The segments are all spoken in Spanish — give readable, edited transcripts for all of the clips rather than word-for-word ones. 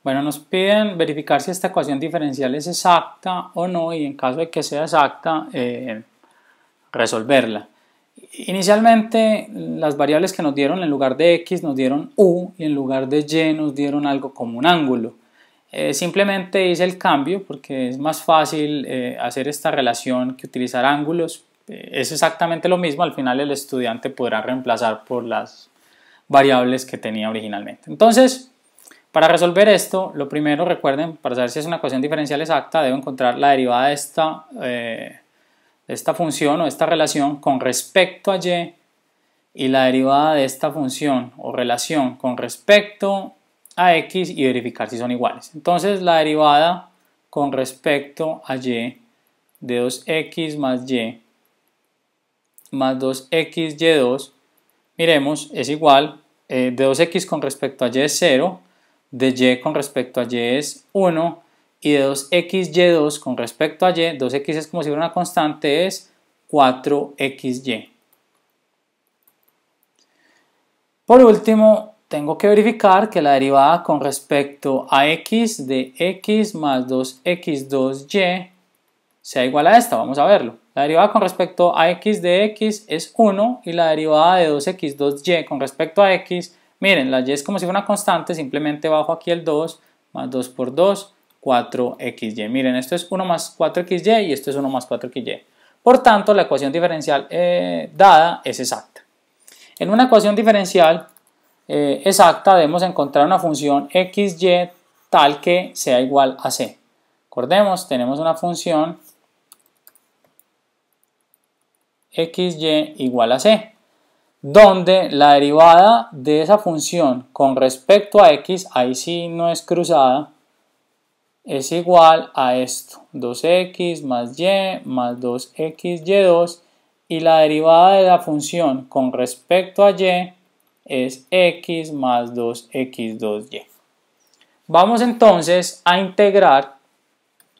Bueno, nos piden verificar si esta ecuación diferencial es exacta o no y en caso de que sea exacta, resolverla. Inicialmente las variables que nos dieron en lugar de x nos dieron u y en lugar de y nos dieron algo como un ángulo. Simplemente hice el cambio porque es más fácil hacer esta relación que utilizar ángulos. Es exactamente lo mismo, al final el estudiante podrá reemplazar por las variables que tenía originalmente. Entonces, para resolver esto, lo primero, recuerden, para saber si es una ecuación diferencial exacta, debo encontrar la derivada de esta función o esta relación con respecto a y la derivada de esta función o relación con respecto a x y verificar si son iguales. Entonces, la derivada con respecto a y de 2x más y más 2xy2, miremos, es igual, de 2x con respecto a y es 0, de y con respecto a y es 1 y de 2xy2 con respecto a y, 2x es como si fuera una constante, es 4xy. Por último, tengo que verificar que la derivada con respecto a x de x más 2x2y sea igual a esta. Vamos a verlo. La derivada con respecto a x de x es 1 y la derivada de 2x2y con respecto a x, miren, la y es como si fuera una constante, simplemente bajo aquí el 2, más 2 por 2, 4xy. Miren, esto es 1 más 4xy y esto es 1 más 4xy. Por tanto, la ecuación diferencial dada es exacta. En una ecuación diferencial exacta debemos encontrar una función xy tal que sea igual a c. Recordemos, tenemos una función xy igual a c, donde la derivada de esa función con respecto a x, ahí sí no es cruzada, es igual a esto, 2x más y más 2xy2, y la derivada de la función con respecto a y es x más 2x2y. Vamos entonces a integrar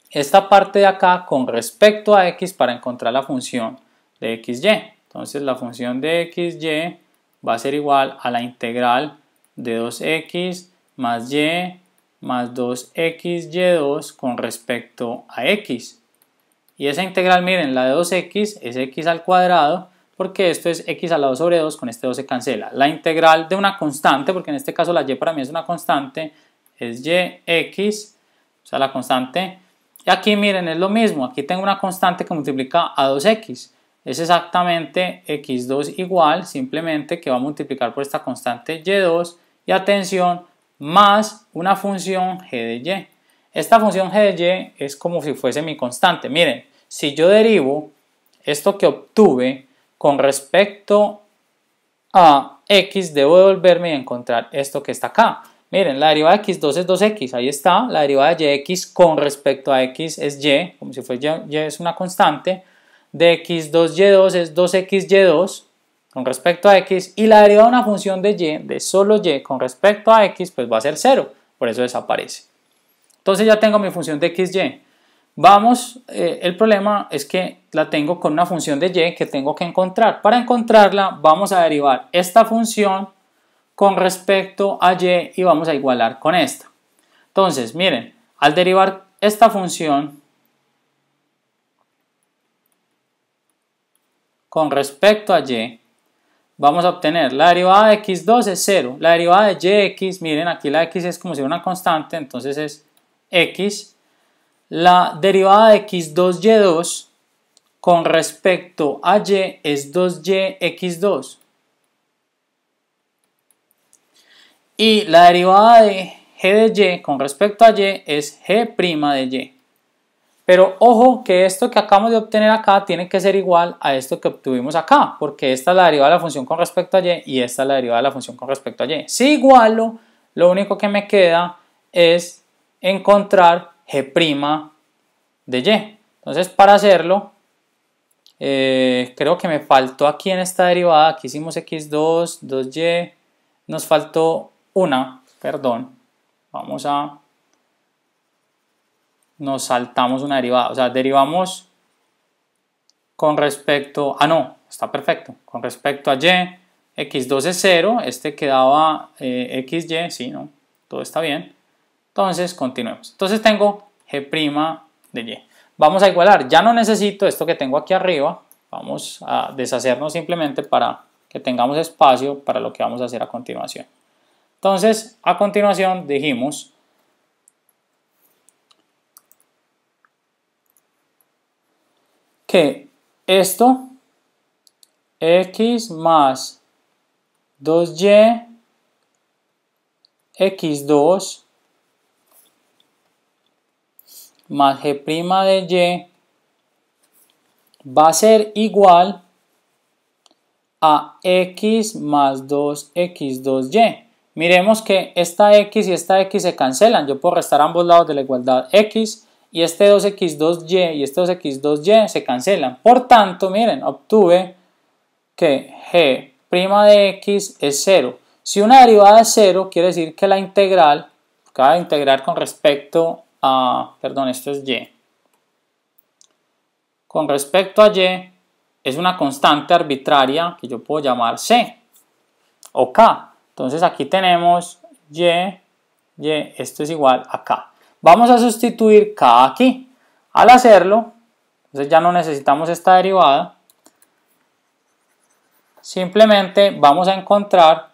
esta parte de acá con respecto a x para encontrar la función de xy. Entonces la función de xy va a ser igual a la integral de 2x más y más 2xy2 con respecto a x. Y esa integral, miren, la de 2x es x al cuadrado, porque esto es x al lado sobre 2, con este 2 se cancela. La integral de una constante, porque en este caso la y para mí es una constante, es yx, o sea la constante. Y aquí miren, es lo mismo, aquí tengo una constante que multiplica a 2x. Es exactamente x2 igual, simplemente que va a multiplicar por esta constante y2, y atención, más una función g de y. Esta función g de y es como si fuese mi constante. Miren, si yo derivo esto que obtuve con respecto a x, debo devolverme y encontrar esto que está acá. Miren, la derivada de x2 es 2x, ahí está. La derivada de yx con respecto a x es y, como si fuera y es una constante. De x2y2 es 2xy2 con respecto a x. Y la derivada de una función de y, de solo y con respecto a x, pues va a ser 0. Por eso desaparece. Entonces ya tengo mi función de xy. Vamos, el problema es que la tengo con una función de y que tengo que encontrar. Para encontrarla vamos a derivar esta función con respecto a y vamos a igualar con esta. Entonces, miren, al derivar esta función con respecto a y, vamos a obtener la derivada de x2 es 0. La derivada de yx, miren, aquí la x es como si fuera una constante, entonces es x. La derivada de x2y2 con respecto a y es 2yx2. Y la derivada de g de y con respecto a y es g' de y. Pero ojo que esto que acabamos de obtener acá tiene que ser igual a esto que obtuvimos acá, porque esta es la derivada de la función con respecto a y esta es la derivada de la función con respecto a y. Si igualo, lo único que me queda es encontrar g' de y. Entonces, para hacerlo, creo que me faltó aquí en esta derivada, aquí hicimos x2, 2y, nos faltó una, perdón, nos saltamos una derivada, o sea, derivamos con respecto, no, está perfecto, con respecto a y, x2 es 0, este quedaba xy, sí, no, todo está bien. Entonces continuemos. Entonces tengo g' de y. Vamos a igualar. Ya no necesito esto que tengo aquí arriba. Vamos a deshacernos simplemente para que tengamos espacio para lo que vamos a hacer a continuación. Entonces, a continuación dijimos que esto, x más 2y x2 más g' de y va a ser igual a x más 2x2y. Miremos que esta x y esta x se cancelan. Yo puedo restar ambos lados de la igualdad x y este 2x2y y este 2x2y se cancelan. Por tanto, miren, obtuve que g' de x es 0. Si una derivada es 0, quiere decir que la integral, acaba de integrar con respecto a, perdón, esto es y. Con respecto a y, es una constante arbitraria que yo puedo llamar c o k. Entonces aquí tenemos y, esto es igual a k. Vamos a sustituir k aquí. Al hacerlo, entonces ya no necesitamos esta derivada. Simplemente vamos a encontrar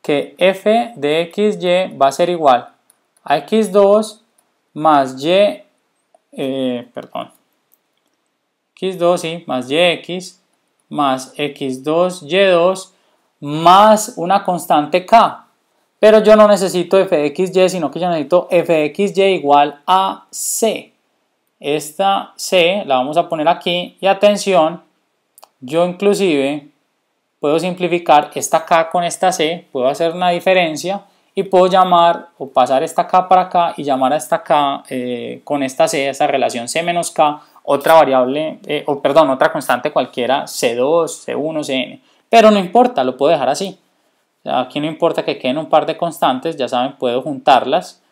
que f de xy va a ser igual a x2 más x2 sí, más yx más x2 y2 más una constante k. Pero yo no necesito f de xy, sino que yo necesito f de xy igual a c. Esta c la vamos a poner aquí y atención, yo inclusive puedo simplificar esta k con esta c, puedo hacer una diferencia y puedo llamar o pasar esta k para acá y llamar a esta k con esta c, esa relación c menos k, otra variable, otra constante cualquiera, c2, c1, cn. Pero no importa, lo puedo dejar así. O sea, aquí no importa que queden un par de constantes, ya saben, puedo juntarlas.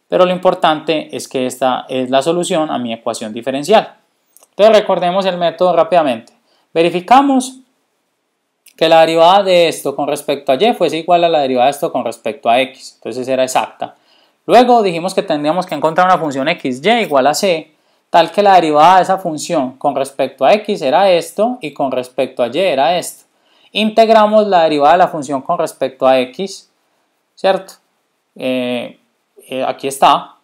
Pero lo importante es que esta es la solución a mi ecuación diferencial. Entonces recordemos el método rápidamente. Verificamos que la derivada de esto con respecto a y fuese igual a la derivada de esto con respecto a x. Entonces era exacta. Luego dijimos que tendríamos que encontrar una función xy igual a c, tal que la derivada de esa función con respecto a x era esto y con respecto a y era esto. Integramos la derivada de la función con respecto a x, ¿cierto? Aquí está.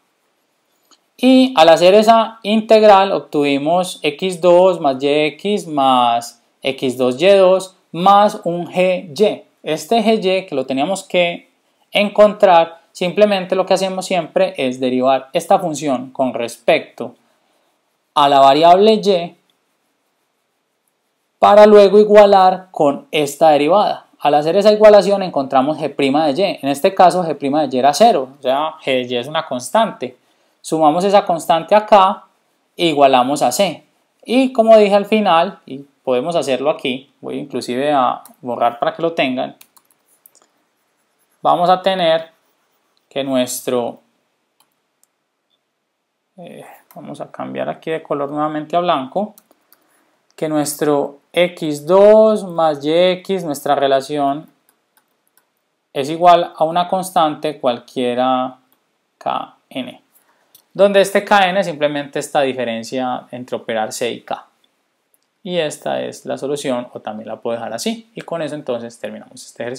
Y al hacer esa integral obtuvimos x2 más yx más x2y2 más un gy. Este gy que lo teníamos que encontrar, simplemente lo que hacemos siempre es derivar esta función con respecto a la variable y para luego igualar con esta derivada. Al hacer esa igualación encontramos g' de y. En este caso g' de y era 0, o sea, g de y es una constante. Sumamos esa constante acá e igualamos a c. Y como dije al final, y podemos hacerlo aquí, voy inclusive a borrar para que lo tengan, vamos a tener que nuestro, vamos a cambiar aquí de color nuevamente a blanco, que nuestro x2 más yx, nuestra relación, es igual a una constante cualquiera kn, donde este kn simplemente esta diferencia entre operar c y k. Y esta es la solución, o también la puedo dejar así. Y con eso entonces terminamos este ejercicio.